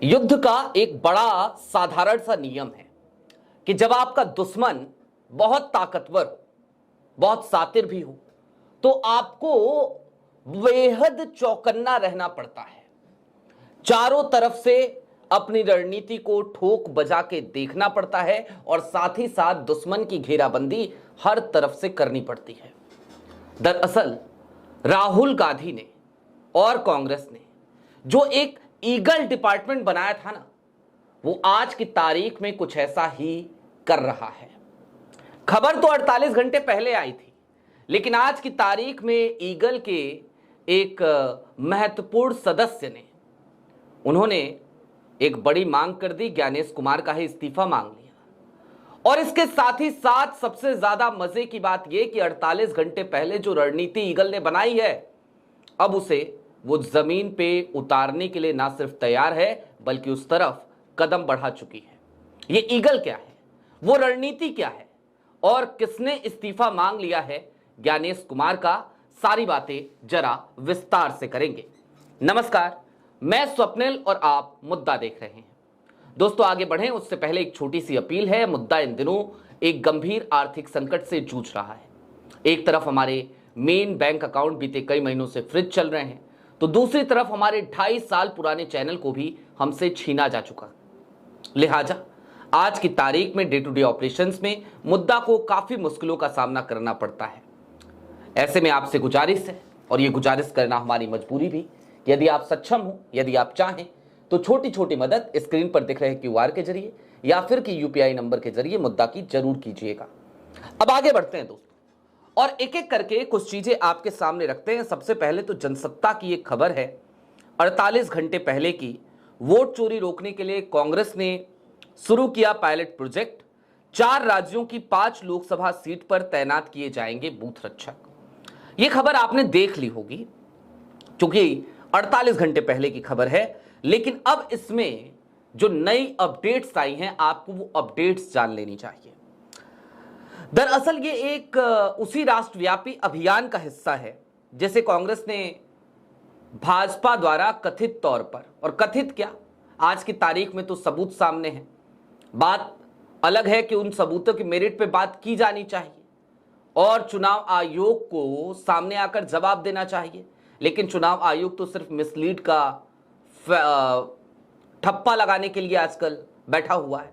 युद्ध का एक बड़ा साधारण सा नियम है कि जब आपका दुश्मन बहुत ताकतवर हो, बहुत सातिर भी हो, तो आपको बेहद चौकन्ना रहना पड़ता है। चारों तरफ से अपनी रणनीति को ठोक बजा के देखना पड़ता है और साथ ही साथ दुश्मन की घेराबंदी हर तरफ से करनी पड़ती है। दरअसल राहुल गांधी ने और कांग्रेस ने जो एक ईगल डिपार्टमेंट बनाया था ना, वो आज की तारीख में कुछ ऐसा ही कर रहा है। खबर तो 48 घंटे पहले आई थी, लेकिन आज की तारीख में ईगल के एक महत्वपूर्ण सदस्य ने उन्होंने एक बड़ी मांग कर दी। ज्ञानेश कुमार का ही इस्तीफा मांग लिया। और इसके साथ ही साथ सबसे ज्यादा मजे की बात यह कि 48 घंटे पहले जो रणनीति ईगल ने बनाई है, अब उसे वो जमीन पे उतारने के लिए ना सिर्फ तैयार है बल्कि उस तरफ कदम बढ़ा चुकी है। ये ईगल क्या है, वो रणनीति क्या है और किसने इस्तीफा मांग लिया है, ज्ञानेश कुमार का, सारी बातें जरा विस्तार से करेंगे। नमस्कार, मैं स्वप्निल और आप मुद्दा देख रहे हैं। दोस्तों आगे बढ़ें उससे पहले एक छोटी सी अपील है। मुद्दा इन दिनों एक गंभीर आर्थिक संकट से जूझ रहा है। एक तरफ हमारे मेन बैंक अकाउंट बीते कई महीनों से फ्रीज चल रहे हैं, तो दूसरी तरफ हमारे 2.5 साल पुराने चैनल को भी हमसे छीना जा चुका। लिहाजा आज की तारीख में डे टू डे ऑपरेशंस में मुद्दा को काफी मुश्किलों का सामना करना पड़ता है। ऐसे में आपसे गुजारिश है, और ये गुजारिश करना हमारी मजबूरी भी, यदि आप सक्षम हो, यदि आप चाहें तो छोटी छोटी मदद स्क्रीन पर दिख रहे क्यूआर के जरिए या फिर कि यूपीआई नंबर के जरिए मुद्दा की जरूर कीजिएगा। अब आगे बढ़ते हैं दोस्तों, और एक एक करके कुछ चीजें आपके सामने रखते हैं। सबसे पहले तो जनसत्ता की एक खबर है 48 घंटे पहले की। वोट चोरी रोकने के लिए कांग्रेस ने शुरू किया पायलट प्रोजेक्ट। 4 राज्यों की 5 लोकसभा सीट पर तैनात किए जाएंगे बूथ रक्षक। यह खबर आपने देख ली होगी, क्योंकि 48 घंटे पहले की खबर है, लेकिन अब इसमें जो नई अपडेट्स आई हैं आपको वो अपडेट्स जान लेनी चाहिए। दरअसल ये एक उसी राष्ट्रव्यापी अभियान का हिस्सा है जिसे कांग्रेस ने भाजपा द्वारा कथित तौर पर, और कथित क्या, आज की तारीख में तो सबूत सामने है। बात अलग है कि उन सबूतों के मेरिट पे बात की जानी चाहिए और चुनाव आयोग को सामने आकर जवाब देना चाहिए, लेकिन चुनाव आयोग तो सिर्फ मिसलीड का ठप्पा लगाने के लिए आजकल बैठा हुआ है,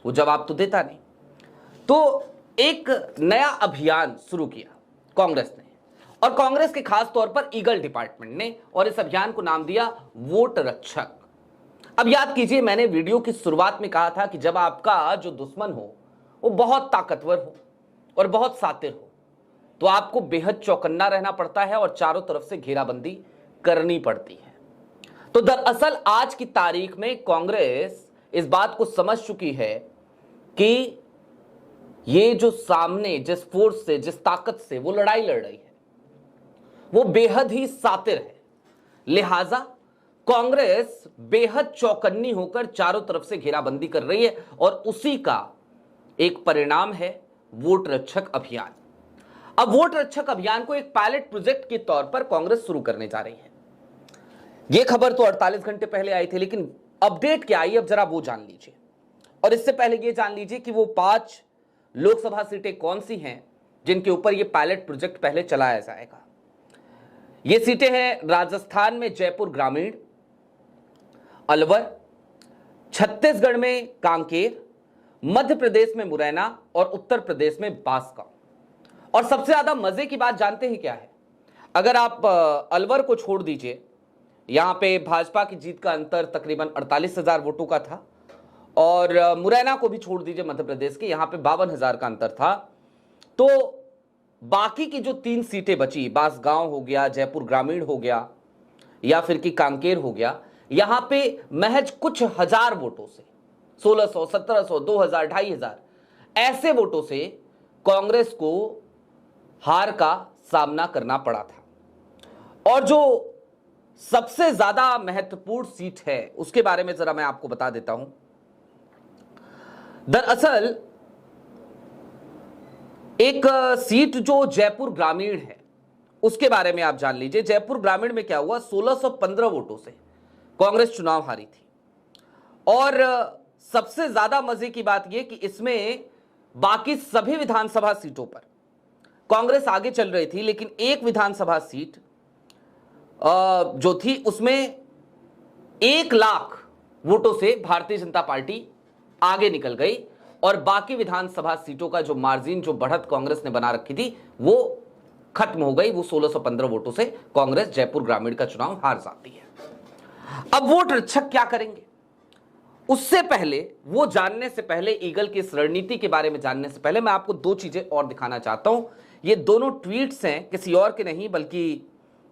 वो जवाब तो देता नहीं। तो एक नया अभियान शुरू किया कांग्रेस ने, और कांग्रेस के खास तौर पर ईगल डिपार्टमेंट ने, और इस अभियान को नाम दिया वोट रक्षक। अब याद कीजिए, मैंने वीडियो की शुरुआत में कहा था कि जब आपका जो दुश्मन हो वो बहुत ताकतवर हो और बहुत सातिर हो, तो आपको बेहद चौकन्ना रहना पड़ता है और चारों तरफ से घेराबंदी करनी पड़ती है। तो दरअसल आज की तारीख में कांग्रेस इस बात को समझ चुकी है कि ये जो सामने जिस फोर्स से, जिस ताकत से वो लड़ाई लड़ रही है, वो बेहद ही सातिर है। लिहाजा कांग्रेस बेहद चौकन्नी होकर चारों तरफ से घेराबंदी कर रही है, और उसी का एक परिणाम है वोट रक्षक अभियान। अब वोट रक्षक अभियान को एक पायलट प्रोजेक्ट के तौर पर कांग्रेस शुरू करने जा रही है। यह खबर तो 48 घंटे पहले आई थी, लेकिन अपडेट क्या आई अब जरा वो जान लीजिए। और इससे पहले यह जान लीजिए कि वो 5 लोकसभा सीटें कौन सी हैं जिनके ऊपर यह पायलट प्रोजेक्ट पहले चलाया जाएगा। ये सीटें हैं राजस्थान में जयपुर ग्रामीण, अलवर, छत्तीसगढ़ में कांकेर, मध्य प्रदेश में मुरैना और उत्तर प्रदेश में बांसगांव। और सबसे ज्यादा मजे की बात जानते हैं क्या है? अगर आप अलवर को छोड़ दीजिए, यहां पे भाजपा की जीत का अंतर तकरीबन 48,000 वोटों का था, और मुरैना को भी छोड़ दीजिए मध्य प्रदेश के, यहां पे 52,000 का अंतर था। तो बाकी की जो 3 सीटें बची, बांसगांव हो गया, जयपुर ग्रामीण हो गया, या फिर कि कांकेर हो गया, यहां पे महज कुछ हजार वोटों से, 1600, 1700, 2000, 2500 ऐसे वोटों से कांग्रेस को हार का सामना करना पड़ा था। और जो सबसे ज्यादा महत्वपूर्ण सीट है उसके बारे में जरा मैं आपको बता देता हूं। दरअसल एक सीट जो जयपुर ग्रामीण है उसके बारे में आप जान लीजिए। जयपुर ग्रामीण में क्या हुआ, 1615 वोटों से कांग्रेस चुनाव हारी थी। और सबसे ज्यादा मजे की बात यह कि इसमें बाकी सभी विधानसभा सीटों पर कांग्रेस आगे चल रही थी, लेकिन एक विधानसभा सीट जो थी उसमें 1 लाख वोटों से भारतीय जनता पार्टी आगे निकल गई और बाकी विधानसभा सीटों का जो मार्जिन, जो बढ़त कांग्रेस ने बना रखी थी, वो खत्म हो गई। वो 1615 वोटों से कांग्रेस जयपुर ग्रामीण का चुनाव हार जाती है। अब वोट रक्षक क्या करेंगे, उससे पहले, वो जानने से पहले, ईगल की इस रणनीति के बारे में जानने से पहले मैं आपको 2 चीजें और दिखाना चाहता हूं। ये दोनों ट्वीट्स हैं, किसी और के नहीं बल्कि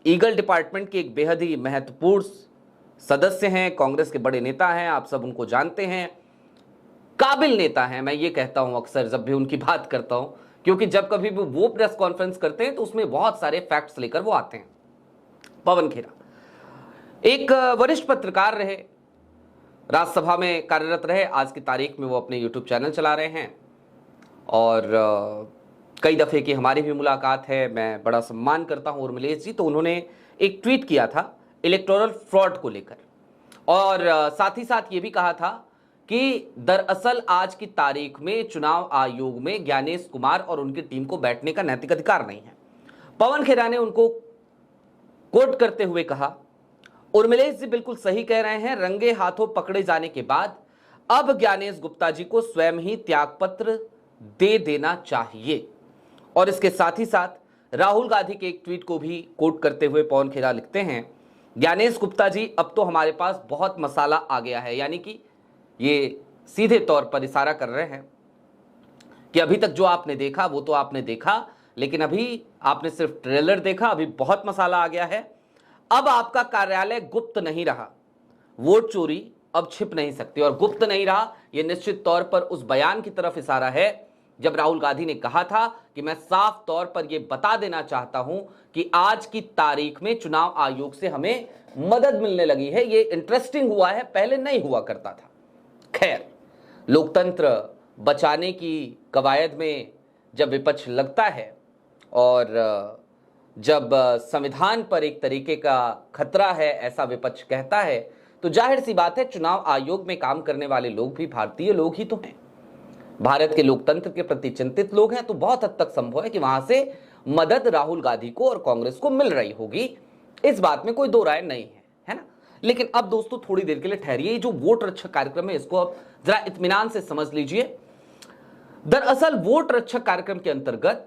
ईगल डिपार्टमेंट के एक बेहद ही महत्वपूर्ण सदस्य हैं, कांग्रेस के बड़े नेता हैं, आप सब उनको जानते हैं, काबिल नेता हैं। मैं ये कहता हूं अक्सर जब भी उनकी बात करता हूं, क्योंकि जब कभी भी वो प्रेस कॉन्फ्रेंस करते हैं तो उसमें बहुत सारे फैक्ट्स लेकर वो आते हैं। पवन खेरा एक वरिष्ठ पत्रकार रहे, राज्यसभा में कार्यरत रहे, आज की तारीख में वो अपने यूट्यूब चैनल चला रहे हैं और कई दफे की हमारी भी मुलाकात है, मैं बड़ा सम्मान करता हूं उर्मिलेश जी। तो उन्होंने एक ट्वीट किया था इलेक्टोरल फ्रॉड को लेकर और साथ ही साथ ये भी कहा था कि दरअसल आज की तारीख में चुनाव आयोग में ज्ञानेश कुमार और उनकी टीम को बैठने का नैतिक अधिकार नहीं है। पवन खेरा ने उनको कोट करते हुए कहा, उर्मिलेश जी बिल्कुल सही कह रहे हैं, रंगे हाथों पकड़े जाने के बाद अब ज्ञानेश गुप्ता जी को स्वयं ही त्यागपत्र दे देना चाहिए। और इसके साथ ही साथ राहुल गांधी के एक ट्वीट को भी कोट करते हुए पवन खेरा लिखते हैं, ज्ञानेश गुप्ता जी अब तो हमारे पास बहुत मसाला आ गया है। यानी कि ये सीधे तौर पर इशारा कर रहे हैं कि अभी तक जो आपने देखा वो तो आपने देखा, लेकिन अभी आपने सिर्फ ट्रेलर देखा, अभी बहुत मसाला आ गया है। अब आपका कार्यालय गुप्त नहीं रहा, वोट चोरी अब छिप नहीं सकती। और गुप्त नहीं रहा, यह निश्चित तौर पर उस बयान की तरफ इशारा है जब राहुल गांधी ने कहा था कि मैं साफ तौर पर यह बता देना चाहता हूं कि आज की तारीख में चुनाव आयोग से हमें मदद मिलने लगी है। यह इंटरेस्टिंग हुआ है, पहले नहीं हुआ करता था। खैर, लोकतंत्र बचाने की कवायद में जब विपक्ष लगता है और जब संविधान पर एक तरीके का खतरा है, ऐसा विपक्ष कहता है, तो जाहिर सी बात है चुनाव आयोग में काम करने वाले लोग भी भारतीय लोग ही तो हैं, भारत के लोकतंत्र के प्रति चिंतित लोग हैं। तो बहुत हद तक संभव है कि वहां से मदद राहुल गांधी को और कांग्रेस को मिल रही होगी, इस बात में कोई दो राय नहीं है, है ना। लेकिन अब दोस्तों थोड़ी देर के लिए ठहरिए, जो वोट रक्षक कार्यक्रम है इसको अब जरा इत्मीनान से समझ लीजिए। दरअसल वोट रक्षक कार्यक्रम के अंतर्गत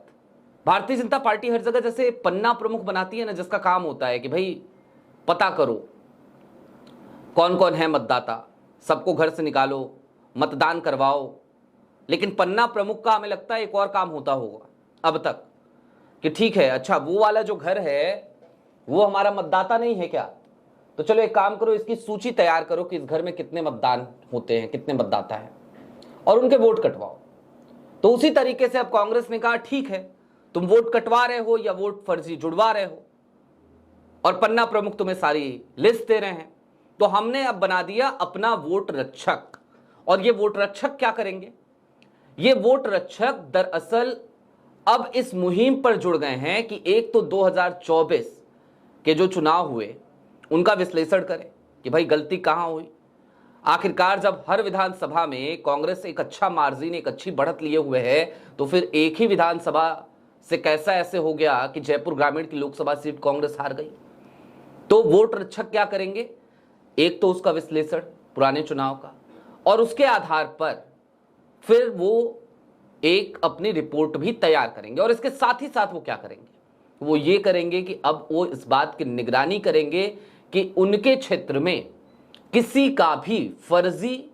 भारतीय जनता पार्टी हर जगह जैसे पन्ना प्रमुख बनाती है ना, जिसका काम होता है कि भाई पता करो कौन कौन है मतदाता, सबको घर से निकालो, मतदान करवाओ। लेकिन पन्ना प्रमुख का हमें लगता है एक और काम होता होगा अब तक कि ठीक है, अच्छा वो वाला जो घर है वो हमारा मतदाता नहीं है क्या, तो चलो एक काम करो, इसकी सूची तैयार करो कि इस घर में कितने मतदान होते हैं, कितने मतदाता है, और उनके वोट कटवाओ। तो उसी तरीके से अब कांग्रेस ने कहा ठीक है, तुम वोट कटवा रहे हो या वोट फर्जी जुड़वा रहे हो और पन्ना प्रमुख तुम्हें सारी लिस्ट दे रहे हैं, तो हमने अब बना दिया अपना वोट रक्षक। और ये वोट रक्षक क्या करेंगे, ये वोट रक्षक दरअसल अब इस मुहिम पर जुड़ गए हैं कि एक तो 2024 के जो चुनाव हुए उनका विश्लेषण करें कि भाई गलती कहां हुई। आखिरकार जब हर विधानसभा में कांग्रेस एक अच्छा मार्जिन, एक अच्छी बढ़त लिए हुए है, तो फिर एक ही विधानसभा से कैसा ऐसे हो गया कि जयपुर ग्रामीण की लोकसभा सीट कांग्रेस हार गई। तो वोट रक्षक क्या करेंगे, एक तो उसका विश्लेषण पुराने चुनाव का, और उसके आधार पर फिर वो एक अपनी रिपोर्ट भी तैयार करेंगे। और इसके साथ ही साथ वो क्या करेंगे, वो ये करेंगे कि अब वो इस बात की निगरानी करेंगे कि उनके क्षेत्र में किसी का भी फर्जी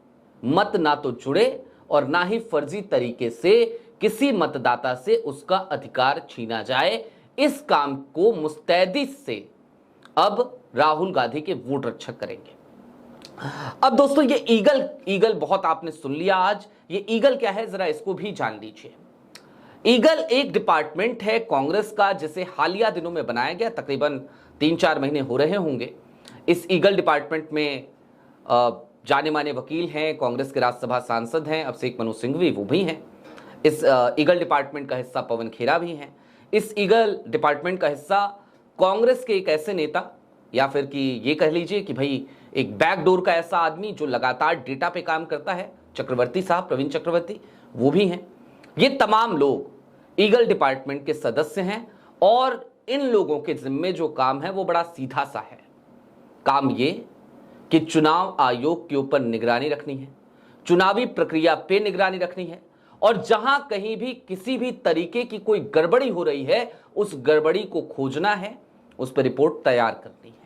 मत ना तो जुड़े और ना ही फर्जी तरीके से किसी मतदाता से उसका अधिकार छीना जाए। इस काम को मुस्तैदी से अब राहुल गांधी के वोट रक्षक करेंगे। अब दोस्तों ये ईगल बहुत आपने सुन लिया आज, ये ईगल क्या है जरा इसको भी जान लीजिए। ईगल एक डिपार्टमेंट है कांग्रेस का जिसे हालिया दिनों में बनाया गया, तकरीबन 3-4 महीने हो रहे होंगे। इस ईगल डिपार्टमेंट में जाने माने वकील हैं, कांग्रेस के राज्यसभा सांसद हैं अभिषेक मनु सिंघवी, वो भी हैं। इस ईगल डिपार्टमेंट का हिस्सा पवन खेरा भी हैं। इस ईगल डिपार्टमेंट का हिस्सा कांग्रेस के एक ऐसे नेता, या फिर कि ये कह लीजिए कि भाई एक बैकडोर का ऐसा आदमी जो लगातार डेटा पे काम करता है, चक्रवर्ती साहब, प्रवीण चक्रवर्ती, वो भी हैं। ये तमाम लोग ईगल डिपार्टमेंट के सदस्य हैं और इन लोगों के जिम्मे जो काम है वो बड़ा सीधा सा है। काम ये कि चुनाव आयोग के ऊपर निगरानी रखनी है, चुनावी प्रक्रिया पे निगरानी रखनी है, और जहां कहीं भी किसी भी तरीके की कोई गड़बड़ी हो रही है उस गड़बड़ी को खोजना है, उस पर रिपोर्ट तैयार करनी है।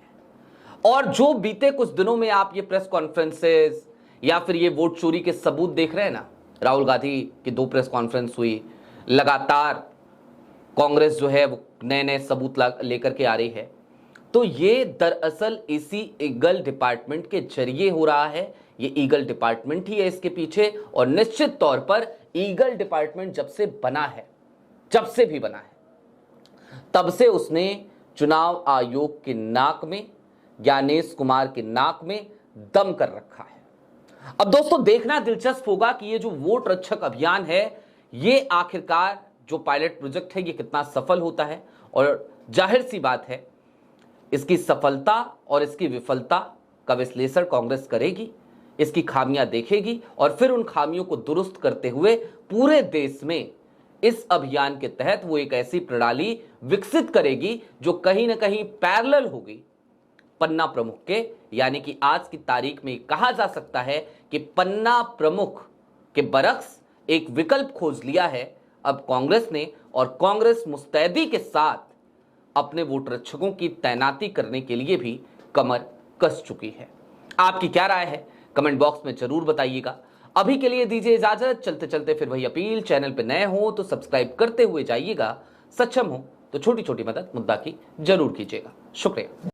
और जो बीते कुछ दिनों में आप ये प्रेस कॉन्फ्रेंसेस या फिर ये वोट चोरी के सबूत देख रहे हैं ना, राहुल गांधी की 2 प्रेस कॉन्फ्रेंस हुई, लगातार कांग्रेस जो है वो नए नए सबूत लेकर के आ रही है, तो ये दरअसल इसी ईगल डिपार्टमेंट के जरिए हो रहा है। ये ईगल डिपार्टमेंट ही है इसके पीछे, और निश्चित तौर पर ईगल डिपार्टमेंट जब से बना है, जब से भी बना है, तब से उसने चुनाव आयोग के नाक में, ज्ञानेश कुमार के नाक में दम कर रखा है। अब दोस्तों देखना दिलचस्प होगा कि ये जो वोट रक्षक अभियान है, ये आखिरकार जो पायलट प्रोजेक्ट है ये कितना सफल होता है, और जाहिर सी बात है इसकी सफलता और इसकी विफलता का विश्लेषण कांग्रेस करेगी, इसकी खामियां देखेगी और फिर उन खामियों को दुरुस्त करते हुए पूरे देश में इस अभियान के तहत वो एक ऐसी प्रणाली विकसित करेगी जो कहीं ना कहीं पैरेलल होगी पन्ना प्रमुख के। यानी कि आज की तारीख में कहा जा सकता है कि पन्ना प्रमुख के बरक्स एक विकल्प खोज लिया है अब कांग्रेस ने, और कांग्रेस मुस्तैदी के साथ अपने वोट रक्षकों की तैनाती करने के लिए भी कमर कस चुकी है। आपकी क्या राय है कमेंट बॉक्स में जरूर बताइएगा। अभी के लिए दीजिए इजाजत, चलते चलते फिर वही अपील, चैनल पे नए हो तो सब्सक्राइब करते हुए जाइएगा, सक्षम हो तो छोटी छोटी मदद मुद्दा की जरूर कीजिएगा। शुक्रिया।